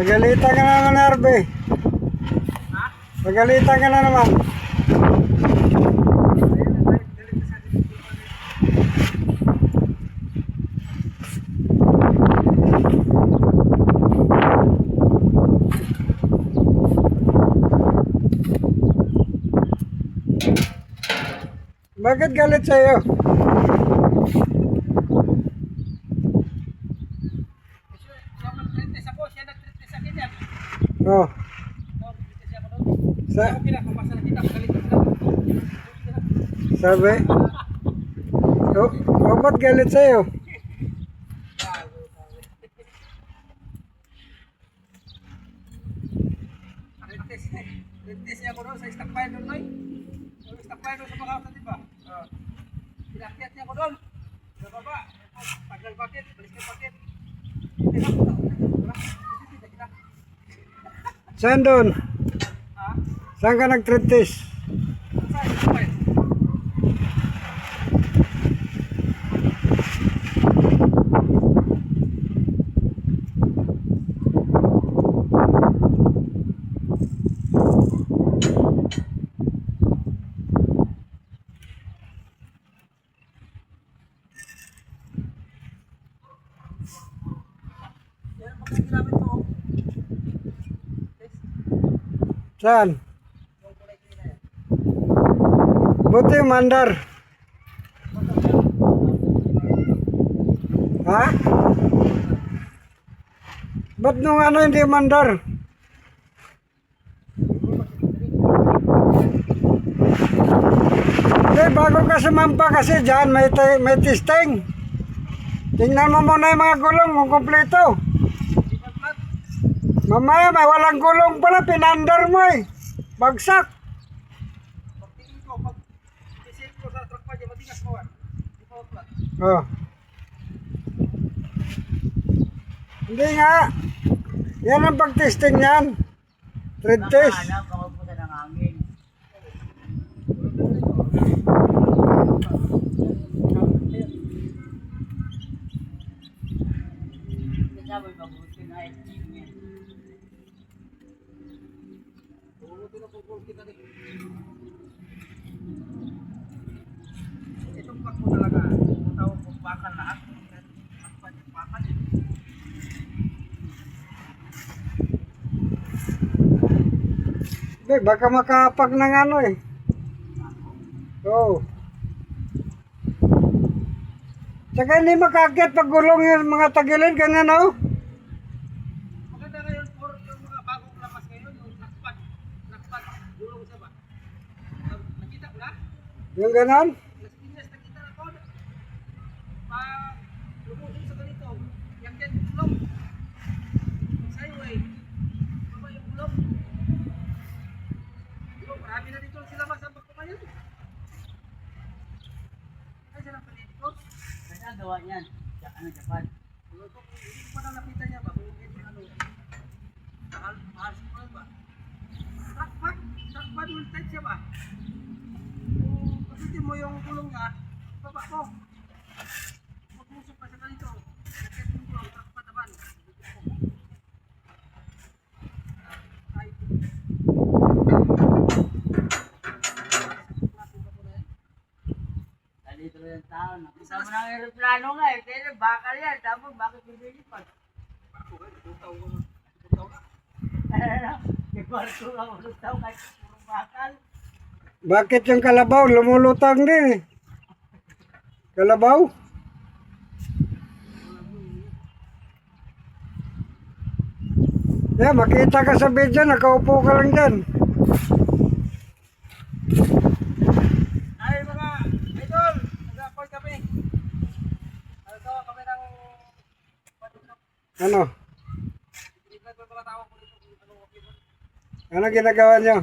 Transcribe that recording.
Nagalitan ka na naman, Arbe. Ha? Nagalitan ka na naman. Bakit galit sa'yo? Oh. Sabi? Oh, ba't galit sa'yo? Rintis niya ako doon sa stockpile doon, Noy. Yung stockpile doon sa Bacauta, di ba? Pinakyat niya ako doon. Sa baba. Tagal bakit, balis ka bakit. Saan doon? Ha? Saan ka nag-treatise? Sa stockpile. Yan, bakit namin to? Saan? Buti yung mandar. Ha? Ba't nung ano hindi mandar? Eh, bago ka sumampa kasi dyan, may testing. Tingnan mo muna yung mga gulong kung kompleto. Mamaya may walang gulong pala, pinandar mo eh. Bagsak. Pagtingin ko, pag isin ko sa truck pa dyan, matigas mo ah. Di pa flat. Oh. Hindi nga. Yan ang pag-testing yan. Tread test. Pakapunta ng hangin. Sabi mabuti na i-team yan. Itong pack mo talaga, tawag mo bakal lahat. Bakal. Hindi, baka makapag ng ano eh. Oo. Tsaka hindi makakit pag gulong yung mga tagilid, ganyan oh. Maganda ngayon for yung mga bagong lamas ngayon, yung nakpad, gulong siya ba? Nakita ko na? Yung ganon. Nas nakita na ko. Lumusin sa ganito, yang dyan yung gulong. Skyway, baba yung gulong. Marami na dito sila masambak ko ngayon. Ay, siya lang palit ko. Kaya gawa niyan. Sa ano, Japan. Hindi ko pa nalapitan niya ba? Kung hindi ano. Mahal siya ba? Trackpad will tight siya ba? Kung pagkitin mo yung gulong niya, baba ko. Magmusok pa sa ganito. Nakit yung gulong, trackpad naman. Ay, Dito rin yung tao. Nakita mo ng aeroplano nga eh. Kaya bakal yan. Tapos bakit pinilipad? ako ba? Butaw ko na. Butaw na. May barko nga ulutaw kahit puro bakal. Bakit yung kalabaw lumulutang din eh? Kalabaw? Yeah, makita ka sa video, nakaupo ka lang dyan. Ay mga idol, nag-appoint kami. Nagawa kami ng Ano? hindi na ba tawag ko dito ano okay ba? Ano ginagawa nyo?